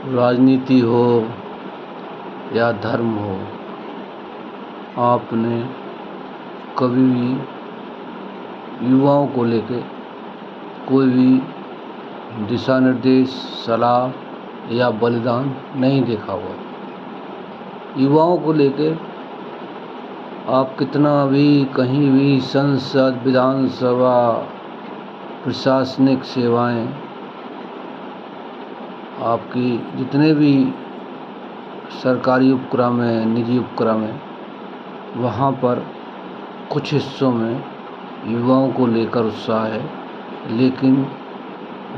राजनीति हो या धर्म हो, आपने कभी भी युवाओं को लेके कोई भी दिशा निर्देश, सलाह या बलिदान नहीं देखा होगा। युवाओं को लेके आप कितना भी कहीं भी संसद, विधानसभा, प्रशासनिक सेवाएं, आपकी जितने भी सरकारी उपक्रम हैं, निजी उपक्रम हैं, वहाँ पर कुछ हिस्सों में युवाओं को लेकर उत्साह है, लेकिन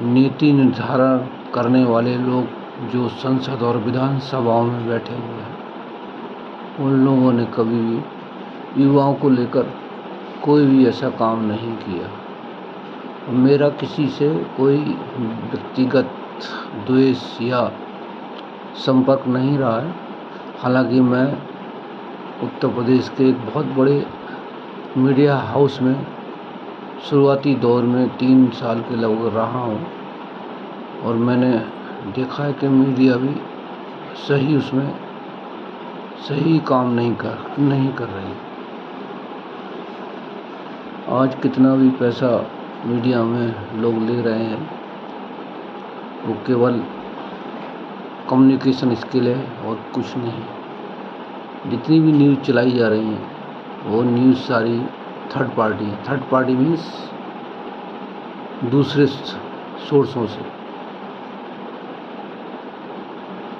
नीति निर्धारण करने वाले लोग जो संसद और विधानसभाओं में बैठे हुए हैं, उन लोगों ने कभी भी युवाओं को लेकर कोई भी ऐसा काम नहीं किया। मेरा किसी से कोई व्यक्तिगत द्वेष या संपर्क नहीं रहा है। हालांकि मैं उत्तर प्रदेश के एक बहुत बड़े मीडिया हाउस में शुरुआती दौर में 3 साल के लगभग रहा हूँ, और मैंने देखा है कि मीडिया भी उसमें सही काम नहीं कर रही। आज कितना भी पैसा मीडिया में लोग ले रहे हैं, वो केवल कम्युनिकेशन स्किल है और कुछ नहीं। जितनी भी न्यूज़ चलाई जा रही हैं, वो न्यूज़ सारी थर्ड पार्टी मीन्स दूसरे सोर्सों से।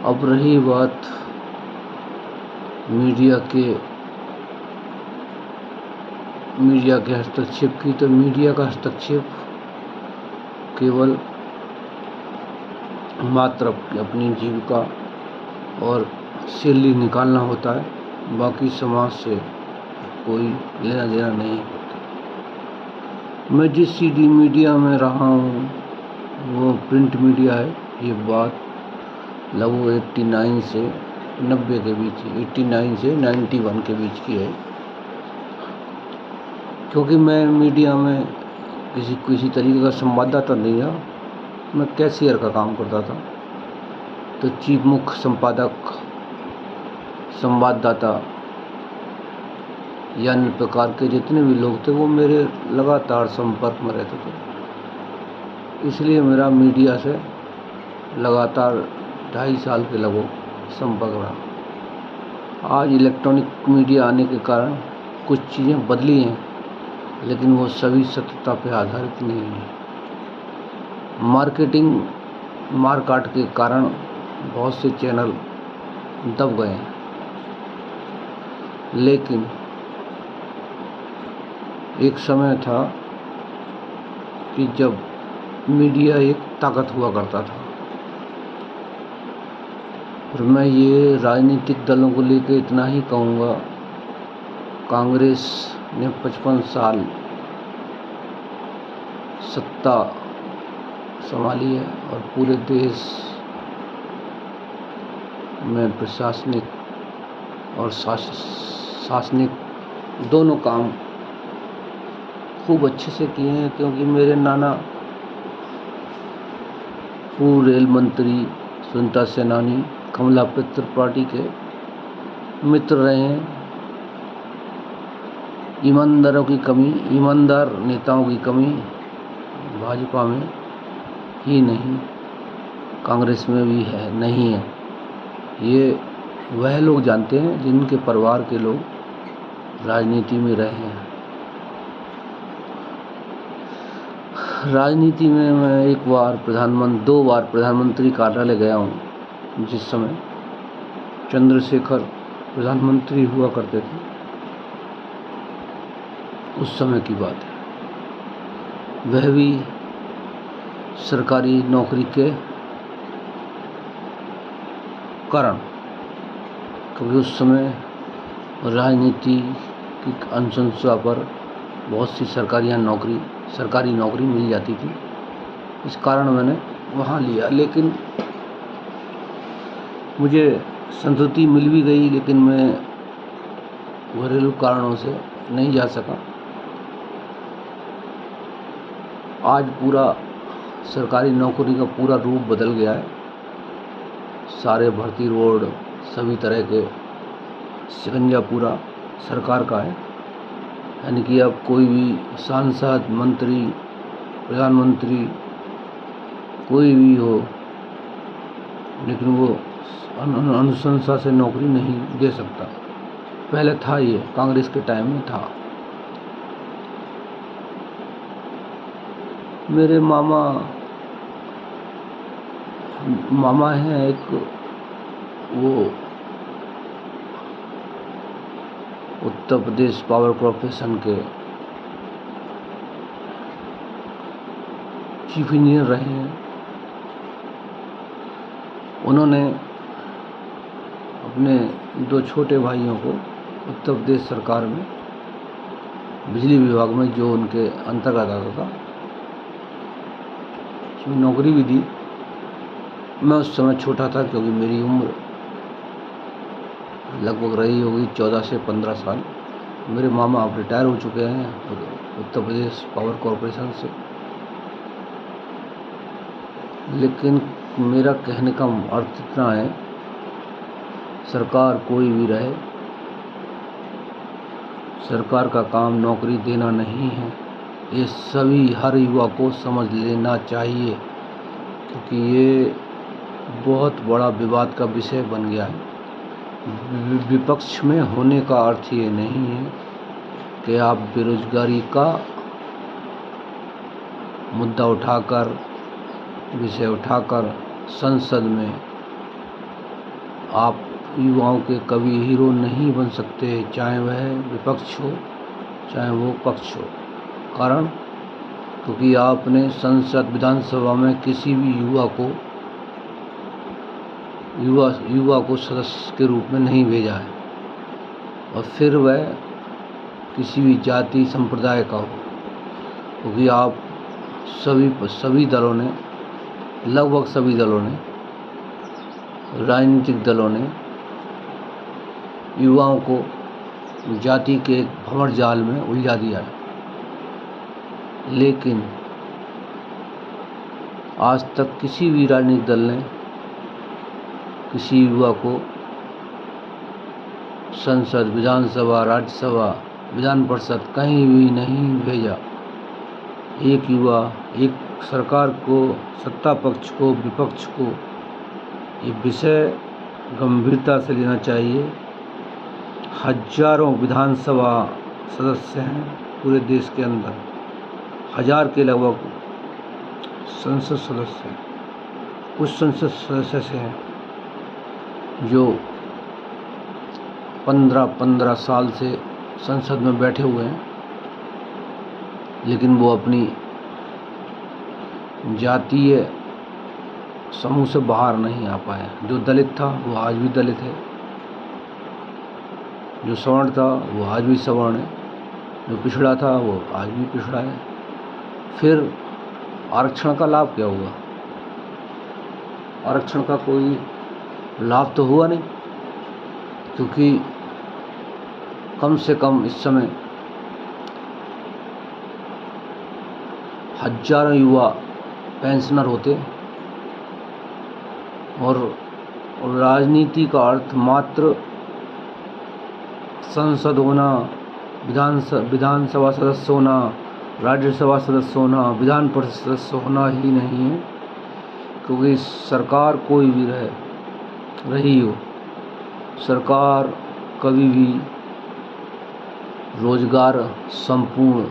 अब रही बात मीडिया के हस्तक्षेप की, तो मीडिया का हस्तक्षेप केवल मात्र अपनी जीविका और सैलरी निकालना होता है, बाकी समाज से कोई लेना देना नहीं होता। मैं जिस सीडी मीडिया में रहा हूँ वो प्रिंट मीडिया है। ये बात लगभग 89 से 90 के बीच, 89 से 91 के बीच की है, क्योंकि मैं मीडिया में किसी तरीके का संवाददाता नहीं था। मैं कैशियर का काम करता था, तो चीफ मुख्य संपादक, संवाददाता या अन्य प्रकार के जितने भी लोग थे, वो मेरे लगातार संपर्क में रहते थे। इसलिए मेरा मीडिया से लगातार 2.5 साल के लगभग संपर्क रहा। आज इलेक्ट्रॉनिक मीडिया आने के कारण कुछ चीज़ें बदली हैं, लेकिन वो सभी सत्यता पर आधारित नहीं है। मार्केट के कारण बहुत से चैनल दब गए हैं, लेकिन एक समय था कि जब मीडिया एक ताकत हुआ करता था। और मैं ये राजनीतिक दलों को लेकर इतना ही कहूँगा, कांग्रेस ने 55 साल सत्ता संभाली है और पूरे देश में प्रशासनिक और शासनिक दोनों काम खूब अच्छे से किए हैं। क्योंकि मेरे नाना पूर्व रेल मंत्री, स्वतंत्रता सेनानी, कमला पत्र पार्टी के मित्र रहे हैं। ईमानदार नेताओं की कमी भाजपा में ही नहीं, कांग्रेस में भी नहीं है। ये वह लोग जानते हैं जिनके परिवार के लोग राजनीति में रहे हैं। राजनीति में मैं 2 बार प्रधानमंत्री कार्यालय गया हूँ। जिस समय चंद्रशेखर प्रधानमंत्री हुआ करते थे, उस समय की बात है। वह भी सरकारी नौकरी के कारण, क्योंकि उस समय राजनीति की अनुशंसा पर बहुत सी सरकारी नौकरी मिल जाती थी। इस कारण मैंने वहाँ लिया, लेकिन मुझे संतुष्टि मिल भी गई, लेकिन मैं घरेलू कारणों से नहीं जा सका। आज पूरा सरकारी नौकरी का पूरा रूप बदल गया है। सारे भर्ती रोड सभी तरह के शिकंजा पूरा सरकार का है। यानी कि अब कोई भी सांसद, मंत्री, प्रधानमंत्री कोई भी हो, लेकिन वो अनुशंसा से नौकरी नहीं दे सकता। पहले था, ये कांग्रेस के टाइम में था। मेरे मामा हैं एक, वो उत्तर प्रदेश पावर कॉर्पोरेशन के चीफ इंजीनियर रहे हैं। उन्होंने अपने 2 छोटे भाइयों को उत्तर प्रदेश सरकार में बिजली विभाग में, जो उनके अंतर्गत आता था, उसमें नौकरी भी दी। मैं उस समय छोटा था, क्योंकि मेरी उम्र लगभग रही होगी 14 से 15 साल। मेरे मामा अब रिटायर हो चुके हैं उत्तर प्रदेश पावर कॉर्पोरेशन से। लेकिन मेरा कहने का अर्थ इतना है, सरकार कोई भी रहे, सरकार का काम नौकरी देना नहीं है। ये सभी हर युवा को समझ लेना चाहिए, क्योंकि ये बहुत बड़ा विवाद का विषय बन गया है। विपक्ष में होने का अर्थ ये नहीं है कि आप बेरोजगारी का मुद्दा उठाकर, विषय उठाकर संसद में आप युवाओं के कभी हीरो नहीं बन सकते, चाहे वह विपक्ष हो चाहे वो पक्ष हो। कारण, क्योंकि आपने संसद विधानसभा में किसी भी युवा को सदस्य के रूप में नहीं भेजा है, और फिर वह किसी भी जाति संप्रदाय का हो। क्योंकि आप सभी दलों ने, लगभग सभी दलों ने, राजनीतिक दलों ने युवाओं को जाति के एक भंवर जाल में उलझा दिया है। लेकिन आज तक किसी भी राजनीतिक दल ने किसी युवा को संसद, विधानसभा, राज्यसभा, विधान परिषद कहीं भी नहीं भेजा। एक युवा, एक सरकार को, सत्ता पक्ष को, विपक्ष को ये विषय गंभीरता से लेना चाहिए। हजारों विधानसभा सदस्य हैं पूरे देश के अंदर, 1000 के लगभग संसद सदस्य हैं। कुछ संसद सदस्य से हैं जो 15-15 साल से संसद में बैठे हुए हैं, लेकिन वो अपनी जातीय समूह से बाहर नहीं आ पाए। जो दलित था वो आज भी दलित है, जो सवर्ण था वो आज भी सवर्ण है, जो पिछड़ा था वो आज भी पिछड़ा है। फिर आरक्षण का लाभ क्या हुआ? आरक्षण का कोई लाभ तो हुआ नहीं, क्योंकि कम से कम इस समय हजारों युवा पेंशनर होते, और राजनीति का अर्थ मात्र संसद होना, विधानसभा सदस्य होना, राज्यसभा सदस्य होना, विधान परिषद सदस्य होना ही नहीं है। क्योंकि सरकार कोई भी रही हो, सरकार कभी भी रोजगार संपूर्ण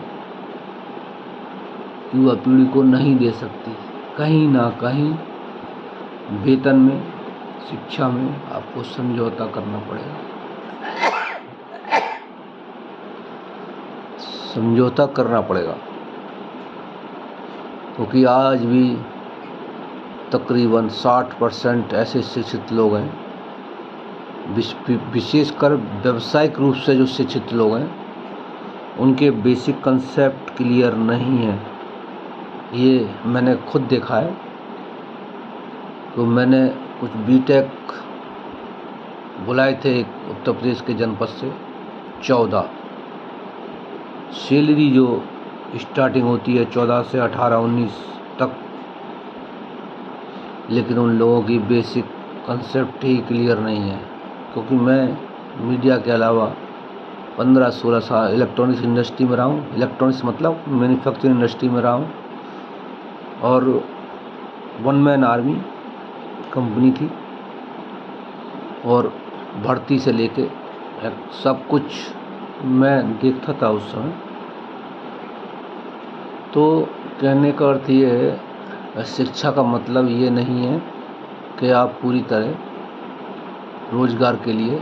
युवा पीढ़ी को नहीं दे सकती। कहीं ना कहीं वेतन में, शिक्षा में आपको समझौता करना पड़ेगा, समझौता करना पड़ेगा। क्योंकि आज भी तकरीबन 60% ऐसे शिक्षित लोग हैं, विशेषकर व्यावसायिक रूप से जो शिक्षित लोग हैं, उनके बेसिक कंसेप्ट क्लियर नहीं है। ये मैंने खुद देखा है। तो मैंने कुछ बीटेक बुलाए थे उत्तर प्रदेश के जनपद से 14। सैलरी जो स्टार्टिंग होती है 14 से 18-19 तक, लेकिन उन लोगों की बेसिक कंसेप्ट ही क्लियर नहीं है, क्योंकि मैं मीडिया के अलावा 15-16 साल इलेक्ट्रॉनिक्स इंडस्ट्री में रहा हूँ। इलेक्ट्रॉनिक्स मतलब मैन्युफैक्चरिंग इंडस्ट्री में रहा हूँ, और वन मैन आर्मी कंपनी थी, और भर्ती से लेके सब कुछ मैं देखता था उस समय। तो कहने का अर्थ ये है, शिक्षा का मतलब ये नहीं है कि आप पूरी तरह रोजगार के लिए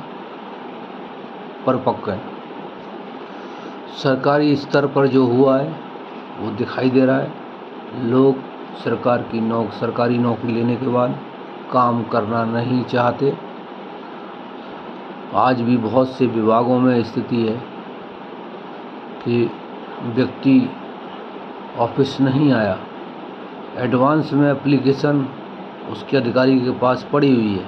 परिपक्व हैं। सरकारी स्तर पर जो हुआ है वो दिखाई दे रहा है। लोग सरकारी नौकरी लेने के बाद काम करना नहीं चाहते। आज भी बहुत से विभागों में स्थिति है कि व्यक्ति ऑफिस नहीं आया, एडवांस में एप्लीकेशन उसके अधिकारी के पास पड़ी हुई है।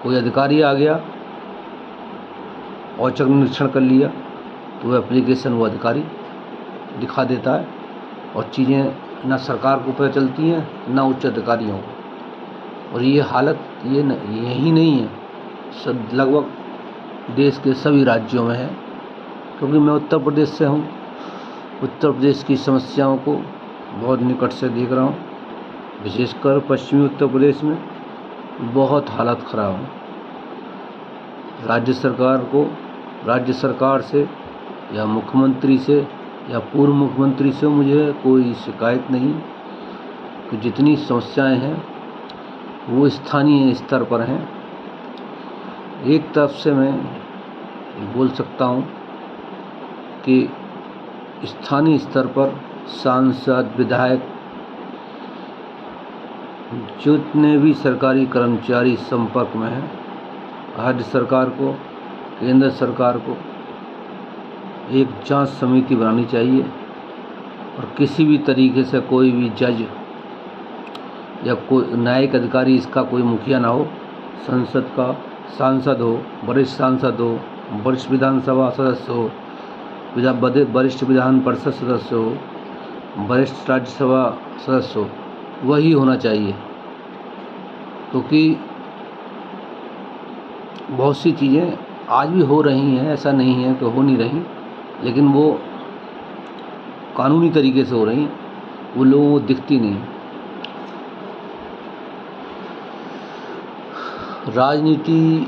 कोई अधिकारी आ गया, औचक निरीक्षण कर लिया, तो वह एप्लीकेशन वो अधिकारी दिखा देता है, और चीज़ें ना सरकार को पता चलती हैं ना उच्च अधिकारियों को। और ये हालत यही नहीं है, सब लगभग देश के सभी राज्यों में है। क्योंकि मैं उत्तर प्रदेश से हूँ, उत्तर प्रदेश की समस्याओं को बहुत निकट से देख रहा हूँ। विशेषकर पश्चिमी उत्तर प्रदेश में बहुत हालत ख़राब है। राज्य सरकार से या मुख्यमंत्री से या पूर्व मुख्यमंत्री से मुझे कोई शिकायत नहीं, कि जितनी समस्याएं हैं वो स्थानीय स्तर पर हैं। एक तरफ से मैं बोल सकता हूँ कि स्थानीय स्तर पर सांसद, विधायक, जितने भी सरकारी कर्मचारी संपर्क में हैं, राज्य सरकार को, केंद्र सरकार को एक जांच समिति बनानी चाहिए, और किसी भी तरीके से कोई भी जज या कोई न्यायिक अधिकारी इसका कोई मुखिया ना हो, संसद का सांसद हो, वरिष्ठ सांसद हो, वरिष्ठ विधानसभा सदस्य हो, वरिष्ठ विधान परिषद सदस्य हो, वरिष्ठ राज्यसभा सदस्य हो, वही होना चाहिए। क्योंकि बहुत सी चीज़ें आज भी हो रही हैं, ऐसा नहीं है कि हो नहीं रही, लेकिन वो कानूनी तरीके से हो रही हैं, वो लोगों को दिखती नहीं। राजनीति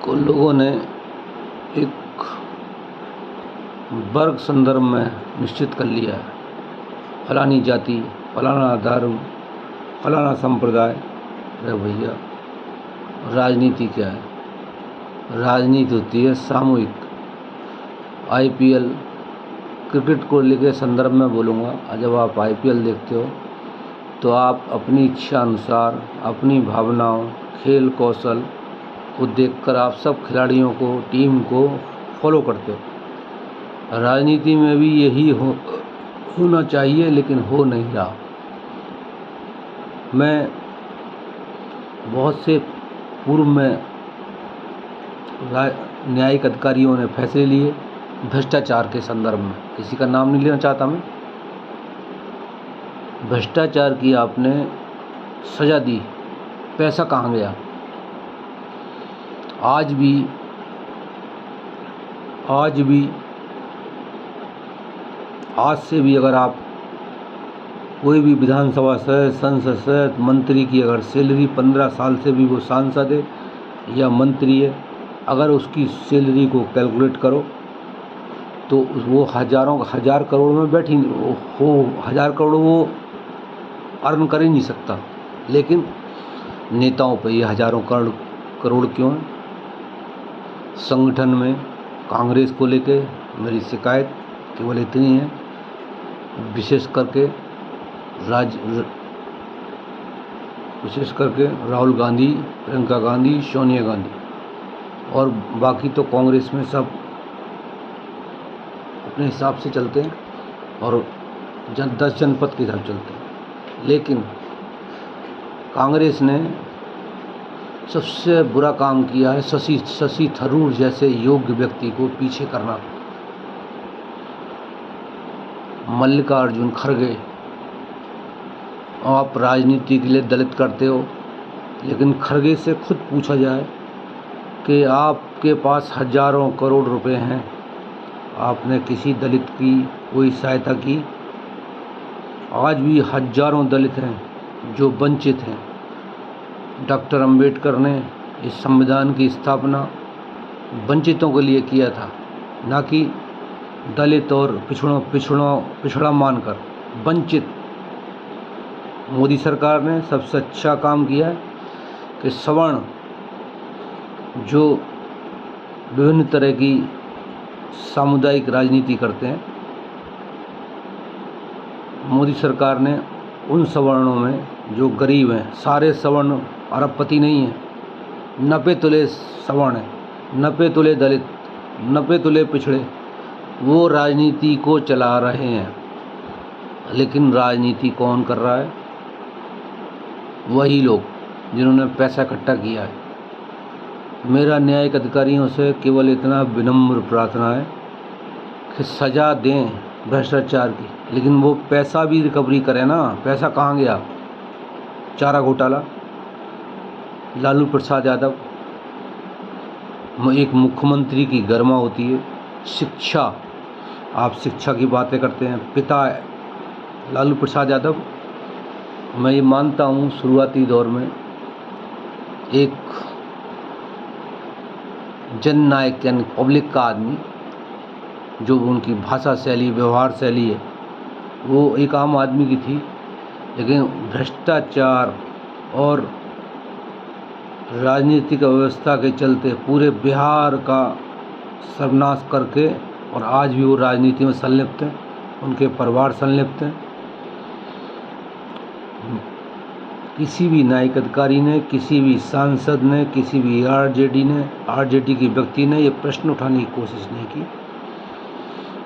को लोगों ने एक वर्ग संदर्भ में निश्चित कर लिया है, फलानी जाति, फलाना धर्म, फलाना संप्रदाय। अरे भैया, राजनीति क्या है? राजनीति होती है सामूहिक। IPL क्रिकेट को लेकर संदर्भ में बोलूँगा, जब आप IPL देखते हो तो आप अपनी इच्छा अनुसार, अपनी भावनाओं, खेल कौशल को देखकर आप सब खिलाड़ियों को, टीम को फॉलो करते हो। राजनीति में भी यही होना चाहिए, लेकिन हो नहीं रहा। मैं बहुत से पूर्व में न्यायिक अधिकारियों ने फैसले लिए भ्रष्टाचार के संदर्भ में, किसी का नाम नहीं लेना चाहता मैं। भ्रष्टाचार की आपने सजा दी, पैसा कहाँ गया? आज से भी अगर आप कोई भी विधानसभा सदस्य, संसद सदस्य, मंत्री की अगर सैलरी 15 साल से भी वो सांसद है या मंत्री है, अगर उसकी सैलरी को कैलकुलेट करो तो वो हजार करोड़ में बैठी हो, 1000 करोड़ वो अर्न कर ही नहीं सकता। लेकिन नेताओं पे ये हजारों करोड़ क्यों है? संगठन में कांग्रेस को लेके मेरी शिकायत केवल इतनी है, विशेष करके राहुल गांधी, प्रियंका गांधी, सोनिया गांधी, और बाकी तो कांग्रेस में सब अपने हिसाब से चलते हैं और 10 जनपद के हिसाब चलते हैं। लेकिन कांग्रेस ने सबसे बुरा काम किया है शशि थरूर जैसे योग्य व्यक्ति को पीछे करना। मल्लिकार्जुन खड़गे आप राजनीति के लिए दलित करते हो, लेकिन खरगे से खुद पूछा जाए कि आपके पास हजारों करोड़ रुपए हैं, आपने किसी दलित की कोई सहायता की? आज भी हजारों दलित हैं जो वंचित हैं। डॉक्टर अंबेडकर ने इस संविधान की स्थापना वंचितों के लिए किया था, ना कि दलित और पिछड़ा मानकर। वंचित। मोदी सरकार ने सबसे अच्छा काम किया है कि सवर्ण जो विभिन्न तरह की सामुदायिक राजनीति करते हैं, मोदी सरकार ने उन सवर्णों में जो गरीब हैं, सारे सवर्ण अरबपति नहीं हैं, 90 तुले सवर्ण हैं, 90 तुले दलित, 90 तुले पिछड़े, वो राजनीति को चला रहे हैं। लेकिन राजनीति कौन कर रहा है? वही लोग जिन्होंने पैसा इकट्ठा किया है। मेरा न्यायिक अधिकारियों से केवल इतना विनम्र प्रार्थना है कि सज़ा दें भ्रष्टाचार की, लेकिन वो पैसा भी रिकवरी करें ना। पैसा कहाँ गया? चारा घोटाला, लालू प्रसाद यादव, एक मुख्यमंत्री की गरिमा होती है। शिक्षा, आप शिक्षा की बातें करते हैं। पिता लालू प्रसाद यादव, मैं ये मानता हूँ शुरुआती दौर में एक जननायक यानी पब्लिक का आदमी, जो उनकी भाषा शैली, व्यवहार शैली है, वो एक आम आदमी की थी। लेकिन भ्रष्टाचार और राजनीतिक व्यवस्था के चलते पूरे बिहार का सर्वनाश करके, और आज भी वो राजनीति में संलिप्त हैं, उनके परिवार संलिप्त हैं। किसी भी न्यायिक अधिकारी ने, किसी भी सांसद ने, किसी भी आरजेडी की व्यक्ति ने ये प्रश्न उठाने की कोशिश नहीं की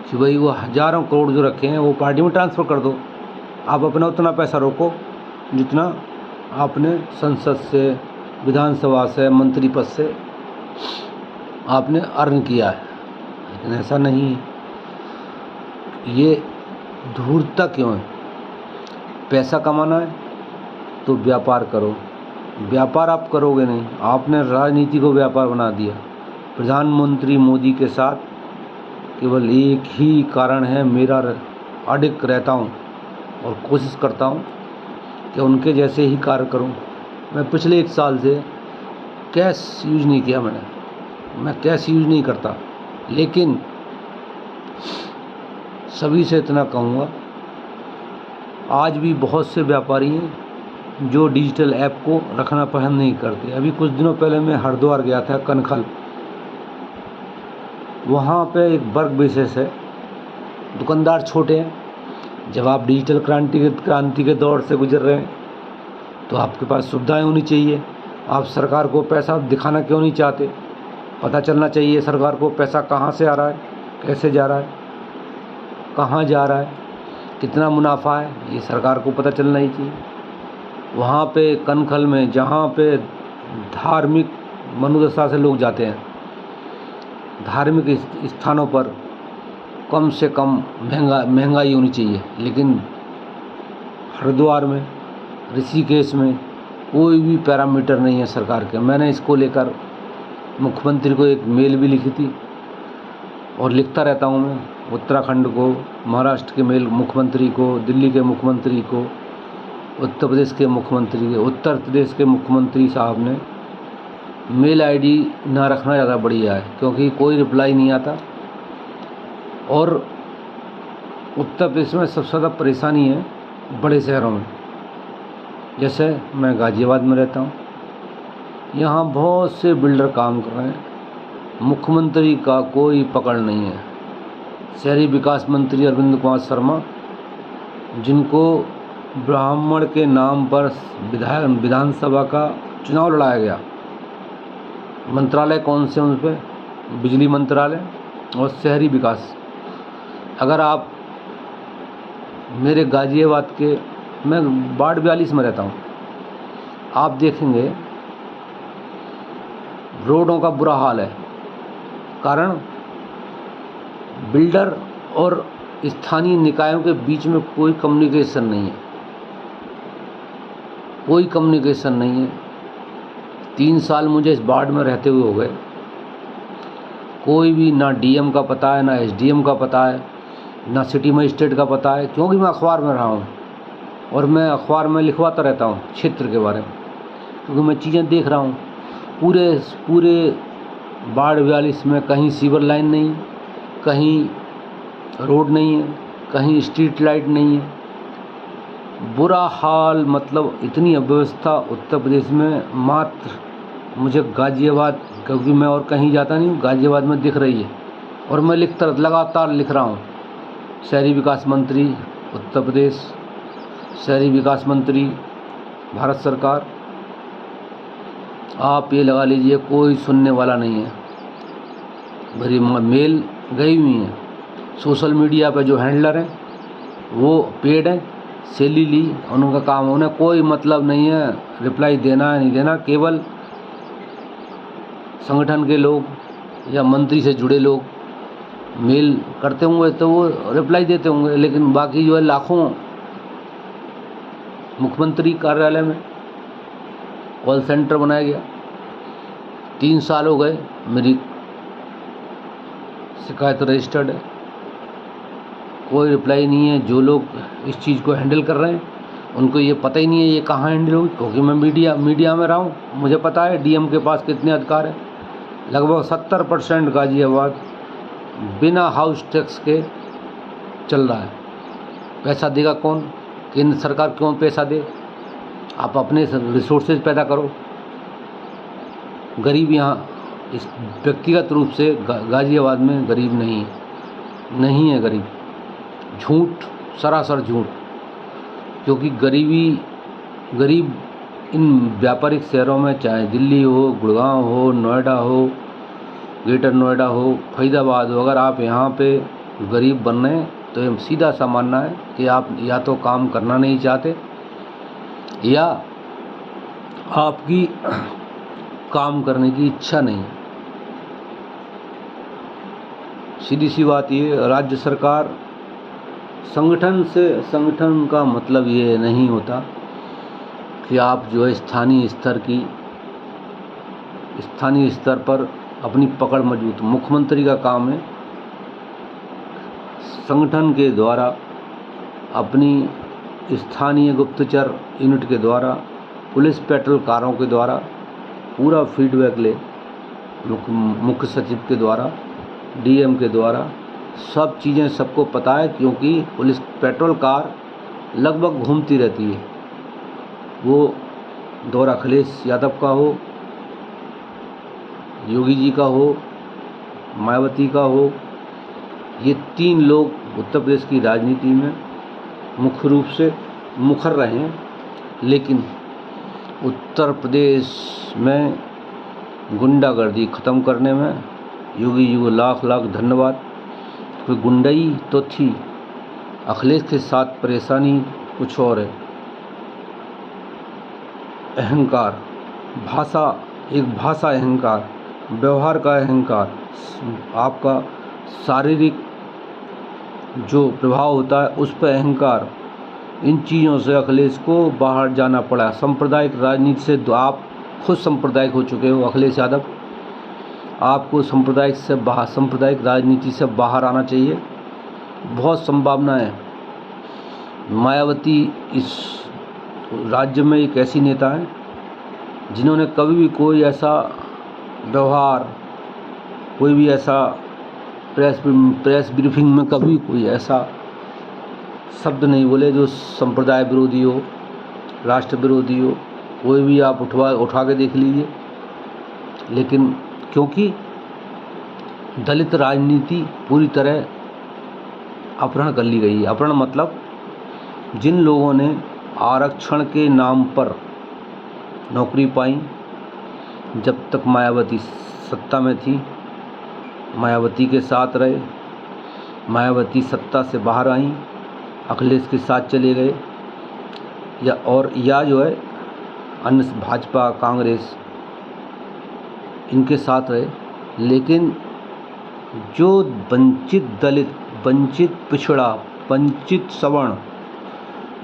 कि भाई वो हजारों करोड़ जो रखे हैं वो पार्टी में ट्रांसफ़र कर दो। आप अपना उतना पैसा रोको जितना आपने संसद से, विधानसभा से, मंत्री पद से आपने अर्न किया है। लेकिन ऐसा नहीं है। ये धूर्तता क्यों है? पैसा कमाना है तो व्यापार करो। व्यापार आप करोगे नहीं, आपने राजनीति को व्यापार बना दिया। प्रधानमंत्री मोदी के साथ केवल एक ही कारण है, मेरा अडिग रहता हूँ और कोशिश करता हूँ कि उनके जैसे ही कार्य करूँ। मैं पिछले 1 साल से कैश यूज़ नहीं किया, मैं कैश यूज़ नहीं करता। लेकिन सभी से इतना कहूँगा, आज भी बहुत से व्यापारी हैं जो डिजिटल ऐप को रखना पसंद नहीं करते। अभी कुछ दिनों पहले मैं हरिद्वार गया था, कनखल। वहाँ पे एक वर्ग विशेष है, दुकानदार छोटे हैं। जब आप डिजिटल क्रांति के दौर से गुजर रहे हैं तो आपके पास सुविधाएं होनी चाहिए। आप सरकार को पैसा दिखाना क्यों नहीं चाहते? पता चलना चाहिए सरकार को पैसा कहाँ से आ रहा है, कैसे जा रहा है, कहाँ जा रहा है, कितना मुनाफा है, ये सरकार को पता चलना ही चाहिए। वहाँ पे कनखल में, जहाँ पे धार्मिक मनोदशा से लोग जाते हैं, धार्मिक स्थानों पर कम से कम महंगाई होनी चाहिए। लेकिन हरिद्वार में, ऋषिकेश में कोई भी पैरामीटर नहीं है सरकार के। मैंने इसको लेकर मुख्यमंत्री को एक मेल भी लिखी थी और लिखता रहता हूँ मैं। उत्तराखंड को, महाराष्ट्र के मुख्यमंत्री को, दिल्ली के मुख्यमंत्री को, उत्तर प्रदेश के मुख्यमंत्री साहब ने मेल आईडी ना रखना ज़्यादा बढ़िया है, क्योंकि कोई रिप्लाई नहीं आता। और उत्तर प्रदेश में सबसे ज़्यादा परेशानी है बड़े शहरों में। जैसे मैं गाज़ियाबाद में रहता हूँ, यहाँ बहुत से बिल्डर काम कर रहे हैं, मुख्यमंत्री का कोई पकड़ नहीं है। शहरी विकास मंत्री अरविंद कुमार शर्मा, जिनको ब्राह्मण के नाम पर विधानसभा का चुनाव लड़ाया गया, मंत्रालय कौन से उन पर? बिजली मंत्रालय और शहरी विकास। अगर आप मेरे गाज़ियाबाद के, मैं वार्ड 42 में रहता हूँ, आप देखेंगे रोडों का बुरा हाल है। कारण बिल्डर और स्थानीय निकायों के बीच में कोई कम्युनिकेशन नहीं है। कोई कम्युनिकेशन नहीं है। 3 साल मुझे इस वार्ड में रहते हुए हो गए, कोई भी ना डीएम का पता है, ना एसडीएम का पता है, ना सिटी मजिस्ट्रेट का पता है, क्योंकि मैं अखबार में रहा हूँ और मैं अखबार में लिखवाता रहता हूँ क्षेत्र के बारे में, क्योंकि मैं चीज़ें देख रहा हूँ। पूरे पूरे वार्ड 42 में कहीं सीवर लाइन नहीं, कहीं रोड नहीं है, कहीं स्ट्रीट लाइट नहीं है। बुरा हाल, मतलब इतनी अव्यवस्था उत्तर प्रदेश में मात्र मुझे गाज़ियाबाद, क्योंकि मैं और कहीं जाता नहीं हूँ, गाज़ियाबाद में दिख रही है। और मैं लगातार लिख रहा हूँ। शहरी विकास मंत्री उत्तर प्रदेश, शहरी विकास मंत्री भारत सरकार, आप ये लगा लीजिए कोई सुनने वाला नहीं है। मेरी मेल गई हुई हैं, सोशल मीडिया पे जो हैंडलर हैं वो पेड हैं, सैलरी ली, उनका काम, उन्हें कोई मतलब नहीं है रिप्लाई देना है नहीं देना। केवल संगठन के लोग या मंत्री से जुड़े लोग मेल करते होंगे तो वो रिप्लाई देते होंगे, लेकिन बाकी जो है लाखों मुख्यमंत्री कार्यालय में कॉल सेंटर बनाया गया। 3 साल हो गए, मेरी शिकायत रजिस्टर्ड है, कोई रिप्लाई नहीं है। जो लोग इस चीज़ को हैंडल कर रहे हैं उनको ये पता ही नहीं है ये कहाँ हैंडल होगी, क्योंकि मैं मीडिया में रहा हूँ, मुझे पता है डीएम के पास कितने अधिकार है। लगभग 70% गाज़ियाबाद बिना हाउस टैक्स के चल रहा है। पैसा देगा कौन? केंद्र सरकार क्यों पैसा दे? आप अपने रिसोर्सेज पैदा करो। गरीब यहाँ इस व्यक्तिगत रूप से गाज़ियाबाद में गरीब नहीं है गरीब। झूठ, सरासर झूठ, क्योंकि गरीब इन व्यापारिक शहरों में, चाहे दिल्ली हो, गुड़गांव हो, नोएडा हो, ग्रेटर नोएडा हो, फरीदाबाद हो, अगर आप यहाँ पे गरीब बन रहे हैं तो ये सीधा सा मानना है कि आप या तो काम करना नहीं चाहते या आपकी काम करने की इच्छा नहीं। सीधी सी बात ये, राज्य सरकार संगठन का मतलब ये नहीं होता कि आप जो है स्थानीय स्तर पर अपनी पकड़ मजबूत। मुख्यमंत्री का काम है संगठन के द्वारा, अपनी स्थानीय गुप्तचर यूनिट के द्वारा, पुलिस पेट्रोल कारों के द्वारा पूरा फीडबैक ले, मुख्य सचिव के द्वारा, डीएम के द्वारा, सब चीज़ें सबको पता है, क्योंकि पुलिस पेट्रोल कार लगभग घूमती रहती है। वो दौरा अखिलेश यादव का हो, योगी जी का हो, मायावती का हो, ये 3 लोग उत्तर प्रदेश की राजनीति में मुख्य रूप से मुखर रहे हैं। लेकिन उत्तर प्रदेश में गुंडागर्दी ख़त्म करने में योगी जी को लाख लाख धन्यवाद। कोई गुंडाई तो थी, अखिलेश के साथ परेशानी कुछ और है। अहंकार, भाषा अहंकार, व्यवहार का अहंकार, आपका शारीरिक जो प्रभाव होता है उस पर अहंकार, इन चीज़ों से अखिलेश को बाहर जाना पड़ा। सांप्रदायिक राजनीति से आप खुद सांप्रदायिक हो चुके हो अखिलेश यादव, आपको सांप्रदायिक राजनीति से बाहर आना चाहिए। बहुत संभावना है। मायावती इस राज्य में एक ऐसी नेता है जिन्होंने कभी भी कोई ऐसा व्यवहार, कोई भी ऐसा प्रेस ब्रीफिंग में कभी कोई ऐसा शब्द नहीं बोले जो संप्रदाय विरोधी हो, राष्ट्र विरोधी हो। कोई भी आप उठा के देख लीजिए। लेकिन क्योंकि दलित राजनीति पूरी तरह अपहरण कर ली गई है। अपहरण मतलब जिन लोगों ने आरक्षण के नाम पर नौकरी पाई, जब तक मायावती सत्ता में थी, मायावती के साथ रहे, मायावती सत्ता से बाहर आई, अखिलेश के साथ चले गए, या जो है अन्य भाजपा, कांग्रेस, इनके साथ रहे। लेकिन जो वंचित दलित, वंचित पिछड़ा, वंचित सवर्ण,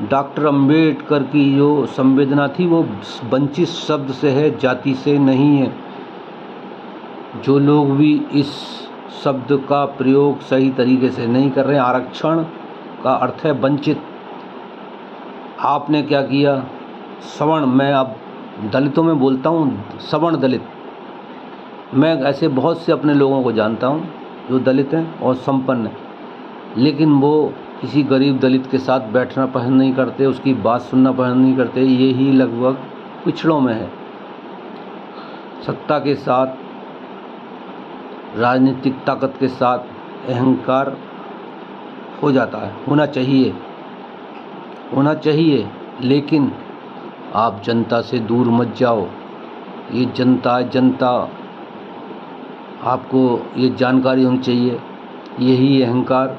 डॉक्टर अंबेडकर की जो संवेदना थी वो वंचित शब्द से है, जाति से नहीं है। जो लोग भी इस शब्द का प्रयोग सही तरीके से नहीं कर रहे हैं, आरक्षण का अर्थ है वंचित। आपने क्या किया, सवर्ण, मैं अब दलितों में बोलता हूँ, सवर्ण दलित। मैं ऐसे बहुत से अपने लोगों को जानता हूँ जो दलित हैं और संपन्न हैं, लेकिन वो किसी गरीब दलित के साथ बैठना पसंद नहीं करते, उसकी बात सुनना पसंद नहीं करते। यही लगभग पिछड़ों में है। सत्ता के साथ, राजनीतिक ताकत के साथ अहंकार हो जाता है, होना चाहिए, लेकिन आप जनता से दूर मत जाओ। ये जनता है, जनता, आपको ये जानकारी होनी चाहिए। यही अहंकार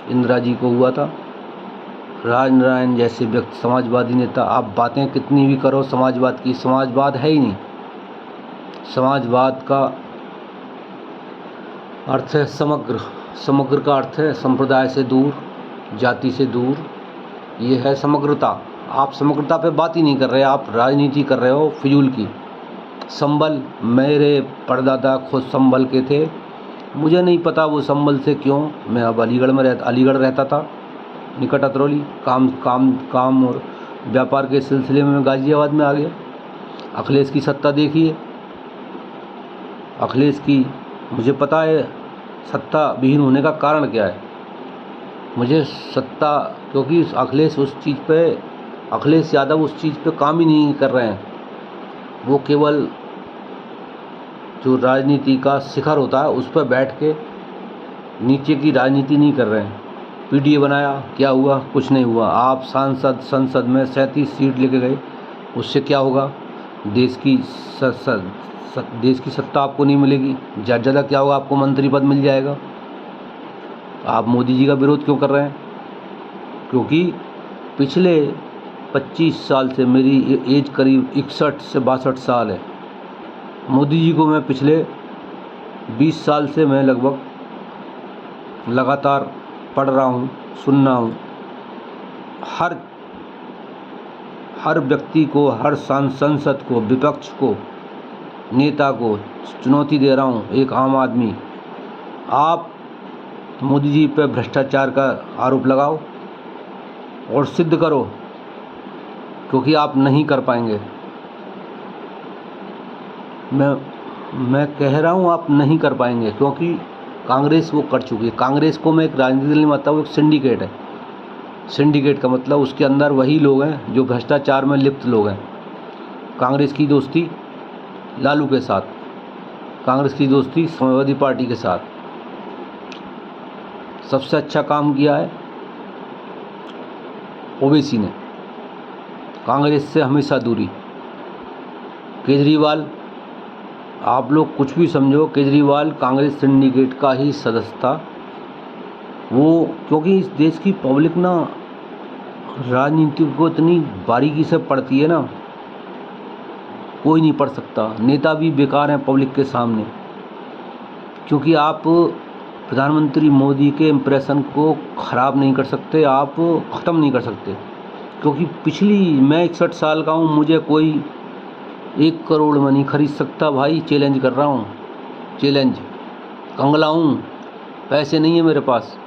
इंदिरा जी को हुआ था। राजनारायण जैसे व्यक्ति, समाजवादी नेता, आप बातें कितनी भी करो समाजवाद की, समाजवाद है ही नहीं। समाजवाद का अर्थ है समग्र, समग्र का अर्थ है संप्रदाय से दूर, जाति से दूर। ये है समग्रता। आप समग्रता पे बात ही नहीं कर रहे, आप राजनीति कर रहे हो फिजूल की। संबल, मेरे परदादा खुद संबल के थे, मुझे नहीं पता वो संबल से क्यों, मैं अब अलीगढ़ रहता था, निकट अतरौली, काम और व्यापार के सिलसिले में मैं गाज़ियाबाद में आ गया। अखिलेश की सत्ता देखिए, अखिलेश की, मुझे पता है सत्ता विहीन होने का कारण क्या है। मुझे सत्ता, क्योंकि अखिलेश यादव उस चीज़ पे काम ही नहीं कर रहे हैं। वो केवल जो राजनीति का शिखर होता है उस पर बैठ के नीचे की राजनीति नहीं कर रहे हैं। पीडीए बनाया, क्या हुआ? कुछ नहीं हुआ। आप संसद में 37 सीट लेके गए, उससे क्या होगा? देश की सत्ता आपको नहीं मिलेगी। ज़्यादा क्या होगा? आपको मंत्री पद मिल जाएगा। आप मोदी जी का विरोध क्यों कर रहे हैं? क्योंकि पिछले 25 साल से, मेरी एज करीब 61 से 62 साल है, मोदी जी को मैं पिछले 20 साल से मैं लगभग लगातार पढ़ रहा हूँ, सुन रहा हूँ। हर व्यक्ति को, हर सांसद को, विपक्ष को, नेता को चुनौती दे रहा हूँ, एक आम आदमी। आप मोदी जी पर भ्रष्टाचार का आरोप लगाओ और सिद्ध करो, क्योंकि आप नहीं कर पाएंगे। मैं कह रहा हूँ आप नहीं कर पाएंगे, क्योंकि कांग्रेस वो कर चुकी है। कांग्रेस को मैं एक राजनीति नहीं मानता, वो एक सिंडिकेट है। सिंडिकेट का मतलब उसके अंदर वही लोग हैं जो भ्रष्टाचार में लिप्त लोग हैं। कांग्रेस की दोस्ती लालू के साथ, कांग्रेस की दोस्ती समाजवादी पार्टी के साथ। सबसे अच्छा काम किया है ओवैसी ने, कांग्रेस से हमेशा दूरी। केजरीवाल, आप लोग कुछ भी समझो, केजरीवाल कांग्रेस सिंडिकेट का ही सदस्य था। वो, क्योंकि इस देश की पब्लिक ना राजनीति को इतनी बारीकी से पढ़ती है ना, कोई नहीं पढ़ सकता। नेता भी बेकार हैं पब्लिक के सामने, क्योंकि आप प्रधानमंत्री मोदी के इम्प्रेशन को ख़राब नहीं कर सकते, आप ख़त्म नहीं कर सकते। क्योंकि मैं 61 साल का हूँ, मुझे कोई 1 करोड़ में नहीं खरीद सकता भाई। चैलेंज कर रहा हूँ, चैलेंज। कंगला हूँ, पैसे नहीं है मेरे पास,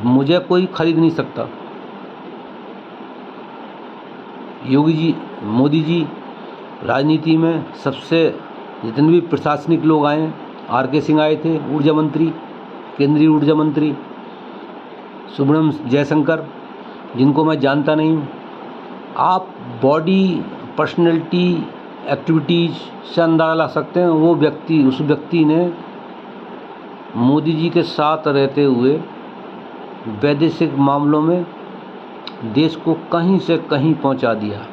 मुझे कोई खरीद नहीं सकता। योगी जी, मोदी जी राजनीति में सबसे, जितने भी प्रशासनिक लोग आए हैं, आर.के. सिंह आए थे, ऊर्जा मंत्री, केंद्रीय ऊर्जा मंत्री, सुब्रह्मण्यम जयशंकर, जिनको मैं जानता नहीं हूँ। आप बॉडी, पर्सनैलिटी, एक्टिविटीज़ से अंदाज़ा ला सकते हैं उस व्यक्ति ने मोदी जी के साथ रहते हुए वैदेशिक मामलों में देश को कहीं से कहीं पहुंचा दिया।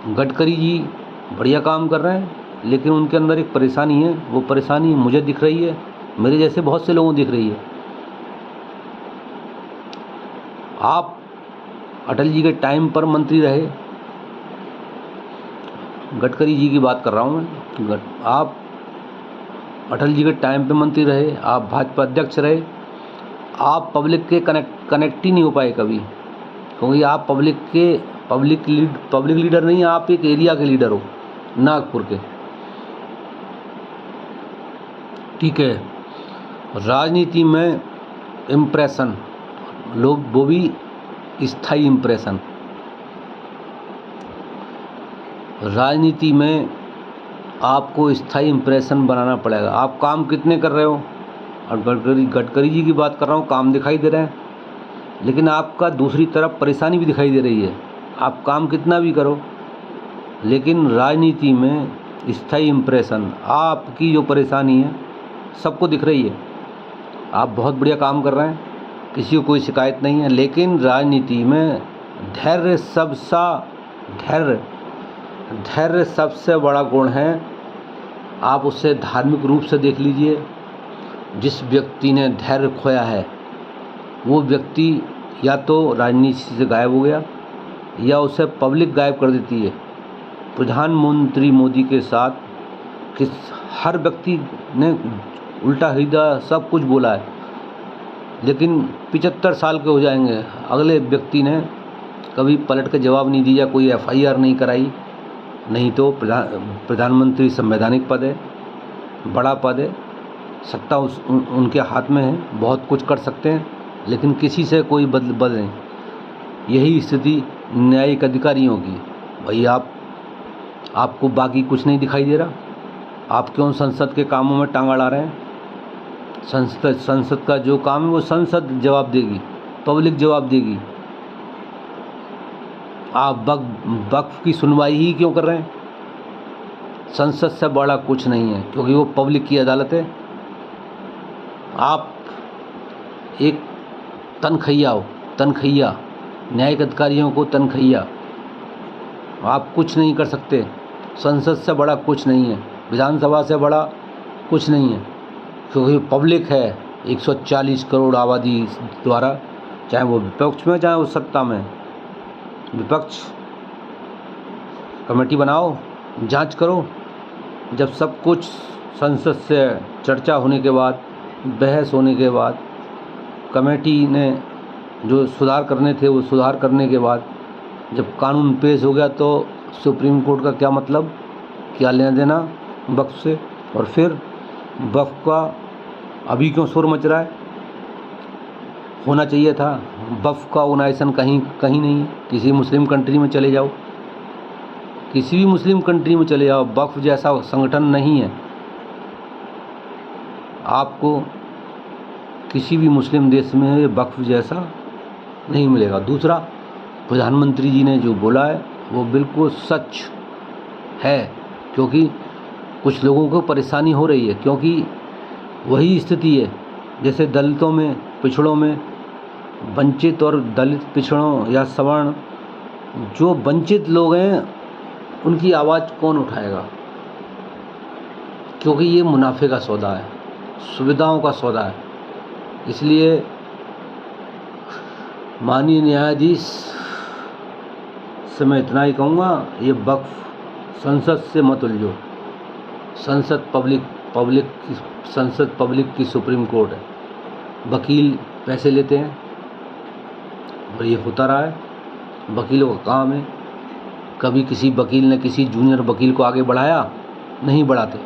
गडकरी जी बढ़िया काम कर रहे हैं, लेकिन उनके अंदर एक परेशानी है। वो परेशानी मुझे दिख रही है, मेरे जैसे बहुत से लोगों को दिख रही है। आप अटल जी के टाइम पर मंत्री रहे, गडकरी जी की बात कर रहा हूँ मैं। आप अटल जी के टाइम पे मंत्री रहे, आप भाजपा अध्यक्ष रहे, आप पब्लिक के कनेक्ट ही नहीं हो पाए कभी। क्योंकि आप पब्लिक लीडर नहीं, आप एक एरिया के लीडर हो, नागपुर के। ठीक है। राजनीति में इम्प्रेशन, लोग वो भी स्थायी इम्प्रेशन। राजनीति में आपको स्थायी इम्प्रेशन बनाना पड़ेगा। आप काम कितने कर रहे हो, और गडकरी जी की बात कर रहा हूँ, काम दिखाई दे रहे हैं, लेकिन आपका दूसरी तरफ परेशानी भी दिखाई दे रही है। आप काम कितना भी करो, लेकिन राजनीति में स्थायी इम्प्रेशन, आपकी जो परेशानी है सबको दिख रही है। आप बहुत बढ़िया काम कर रहे हैं, किसी को कोई शिकायत नहीं है, लेकिन राजनीति में धैर्य सबसे बड़ा गुण है। आप उससे धार्मिक रूप से देख लीजिए, जिस व्यक्ति ने धैर्य खोया है वो व्यक्ति या तो राजनीति से गायब हो गया, या उसे पब्लिक गायब कर देती है। प्रधानमंत्री मोदी के साथ किस हर व्यक्ति ने उल्टा सीधा सब कुछ बोला है, लेकिन 75 साल के हो जाएंगे, अगले व्यक्ति ने कभी पलट के जवाब नहीं दिया, कोई FIR नहीं कराई। नहीं तो प्रधानमंत्री संवैधानिक पद है, बड़ा पद है, सत्ता उनके हाथ में है, बहुत कुछ कर सकते हैं, लेकिन किसी से कोई बदल नहीं। यही स्थिति न्यायिक अधिकारियों की। भाई आपको बाकी कुछ नहीं दिखाई दे रहा, आप क्यों संसद के कामों में टांग अड़ा रहे हैं? संसद का जो काम है वो संसद जवाब देगी, पब्लिक जवाब देगी। आप वक्फ की सुनवाई ही क्यों कर रहे हैं? संसद से बड़ा कुछ नहीं है, क्योंकि वो पब्लिक की अदालत है। आप एक तनखैया न्यायिक अधिकारियों को तनखैया, आप कुछ नहीं कर सकते। संसद से बड़ा कुछ नहीं है, विधानसभा से बड़ा कुछ नहीं है, क्योंकि पब्लिक है 140 करोड़ आबादी द्वारा, चाहे वो विपक्ष में चाहे वो सत्ता में। विपक्ष कमेटी बनाओ, जांच करो। जब सब कुछ संसद से चर्चा होने के बाद, बहस होने के बाद, कमेटी ने जो सुधार करने थे वो सुधार करने के बाद जब कानून पेश हो गया, तो सुप्रीम कोर्ट का क्या मतलब, क्या लेना देना वक्फ से? और फिर वक्फ का अभी क्यों शोर मच रहा है? होना चाहिए था। वक्फ का ऑर्गेनाइजेशन कहीं नहीं है। किसी मुस्लिम कंट्री में चले जाओ, किसी भी मुस्लिम कंट्री में चले जाओ, वक्फ जैसा संगठन नहीं है। आपको किसी भी मुस्लिम देश में वक्फ जैसा नहीं मिलेगा। दूसरा, प्रधानमंत्री जी ने जो बोला है वो बिल्कुल सच है, क्योंकि कुछ लोगों को परेशानी हो रही है, क्योंकि वही स्थिति है जैसे दलितों में, पिछड़ों में, वंचित और दलित, पिछड़ों या सवर्ण, जो वंचित लोग हैं उनकी आवाज़ कौन उठाएगा? क्योंकि ये मुनाफे का सौदा है, सुविधाओं का सौदा है। इसलिए माननीय न्यायाधीश से मैं इतना ही कहूँगा, ये वक्फ संसद से मत उलझो। संसद पब्लिक की सुप्रीम कोर्ट है। वकील पैसे लेते हैं और ये होता रहा है। वकीलों का काम है, कभी किसी वकील ने किसी जूनियर वकील को आगे बढ़ाया? नहीं बढ़ाते।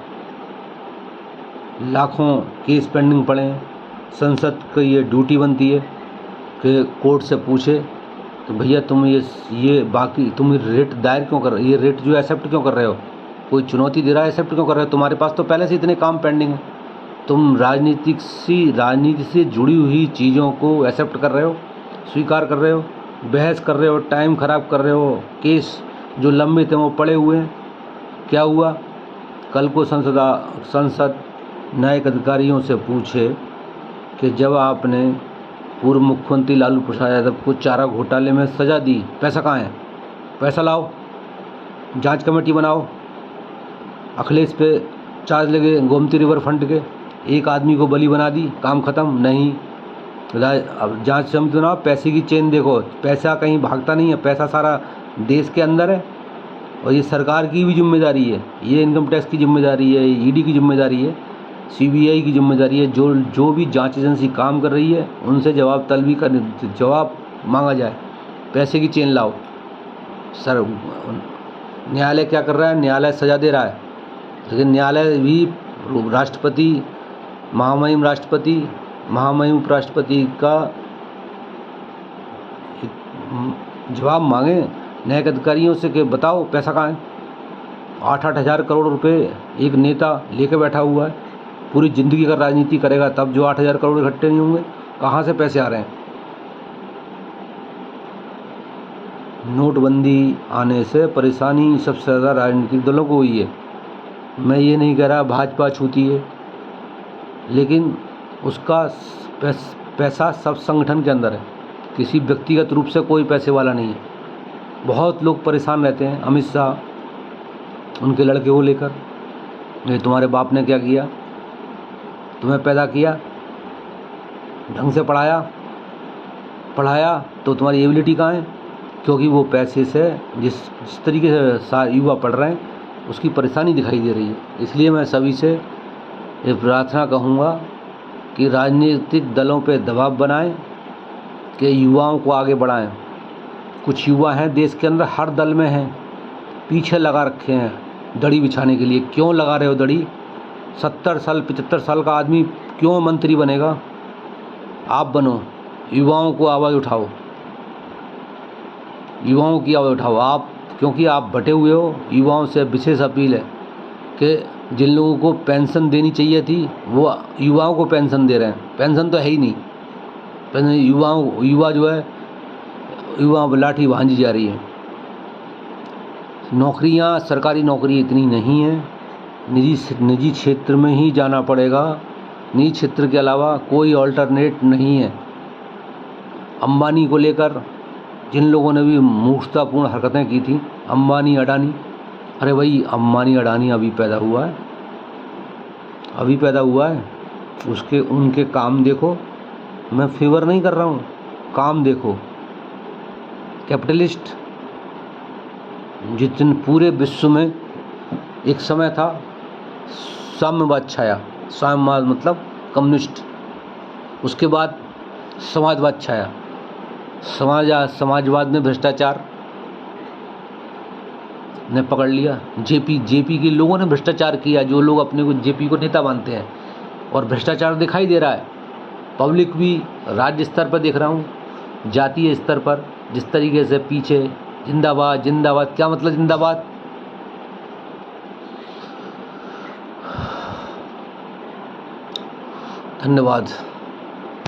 लाखों केस पेंडिंग पड़े हैं। संसद की ये ड्यूटी बनती है कि कोर्ट से पूछे कि भैया तुम ये बाकी तुम रेट दायर क्यों कर रहे हो, ये रेट जो एक्सेप्ट क्यों कर रहे हो? कोई चुनौती दे रहा है, एक्सेप्ट क्यों कर रहे हो? तुम्हारे पास तो पहले से इतने काम पेंडिंग है। तुम राजनीति से जुड़ी हुई चीज़ों को एक्सेप्ट कर रहे हो, स्वीकार कर रहे हो, बहस कर रहे हो, टाइम ख़राब कर रहे हो। केस जो लंबित हैं वो पड़े हुए हैं। क्या हुआ? कल को संसद न्यायिक अधिकारियों से पूछे कि जब आपने पूर्व मुख्यमंत्री लालू प्रसाद यादव को चारा घोटाले में सज़ा दी, पैसा कहाँ है? पैसा लाओ, जांच कमेटी बनाओ। अखिलेश पे चार्ज लगे गोमती रिवर फंड के, एक आदमी को बलि बना दी, काम ख़त्म। नहीं, अब जांच समिति बनाओ, पैसे की चेन देखो, पैसा कहीं भागता नहीं है, पैसा सारा देश के अंदर है। और ये सरकार की भी जिम्मेदारी है, ये इनकम टैक्स की जिम्मेदारी है, ED की जिम्मेदारी है, CBI की जिम्मेदारी है। जो भी जांच एजेंसी काम कर रही है उनसे जवाब मांगा जाए। पैसे की चेन लाओ। सर न्यायालय क्या कर रहा है? न्यायालय सज़ा दे रहा है, लेकिन न्यायालय भी राष्ट्रपति, महामहिम राष्ट्रपति, महामहिम उपराष्ट्रपति का जवाब मांगे न्यायिक अधिकारियों से कि बताओ पैसा कहाँ है। 8-8 हज़ार करोड़ रुपए एक नेता लेके बैठा हुआ है, पूरी ज़िंदगी का राजनीति करेगा तब जो 8 हज़ार करोड़ इकट्ठे नहीं होंगे। कहाँ से पैसे आ रहे हैं? नोटबंदी आने से परेशानी सबसे ज़्यादा राजनीतिक दलों को हुई है। मैं ये नहीं कह रहा भाजपा छूती है, लेकिन उसका पैसा सब संगठन के अंदर है, किसी व्यक्तिगत रूप से कोई पैसे वाला नहीं है। बहुत लोग परेशान रहते हैं, अमित शाह उनके लड़के को लेकर, ये तुम्हारे बाप ने क्या किया, तुम्हें पैदा किया, ढंग से पढ़ाया तो तुम्हारी एबिलिटी कहाँ है? क्योंकि वो पैसे से जिस तरीके से युवा पढ़ रहे हैं उसकी परेशानी दिखाई दे रही है। इसलिए मैं सभी से ये प्रार्थना कहूँगा कि राजनीतिक दलों पे दबाव बनाएं कि युवाओं को आगे बढ़ाएं। कुछ युवा हैं देश के अंदर, हर दल में हैं, पीछे लगा रखे हैं दड़ी बिछाने के लिए। क्यों लगा रहे हो दड़ी? 70 साल 75 साल का आदमी क्यों मंत्री बनेगा? आप बनो, युवाओं को आवाज़ उठाओ, युवाओं की आवाज़ उठाओ आप, क्योंकि आप बटे हुए हो। युवाओं से विशेष अपील है कि जिन लोगों को पेंशन देनी चाहिए थी वो युवाओं को पेंशन दे रहे हैं। पेंशन तो है ही नहीं, पेंशन युवा जो है, युवाओं पर लाठी भांजी जा रही है। नौकरियां, सरकारी नौकरी इतनी नहीं है, निजी क्षेत्र में ही जाना पड़ेगा। निजी क्षेत्र के अलावा कोई ऑल्टरनेट नहीं है। अंबानी को लेकर जिन लोगों ने भी मूर्खतापूर्ण हरकतें की थी, अंबानी अडानी, अरे भाई अंबानी अडानी अभी पैदा हुआ है, उनके काम देखो। मैं फेवर नहीं कर रहा हूँ, काम देखो। कैपिटलिस्ट जितने पूरे विश्व में एक समय था साम्यवाद छाया, साम्यवाद मतलब कम्युनिस्ट, उसके बाद समाजवाद छाया। समाजवाद में भ्रष्टाचार ने पकड़ लिया। जेपी के लोगों ने भ्रष्टाचार किया, जो लोग अपने को जेपी को नेता मानते हैं, और भ्रष्टाचार दिखाई दे रहा है। पब्लिक भी राज्य स्तर पर देख रहा हूँ, जातीय स्तर पर जिस तरीके से पीछे जिंदाबाद जिंदाबाद, क्या मतलब जिंदाबाद? धन्यवाद।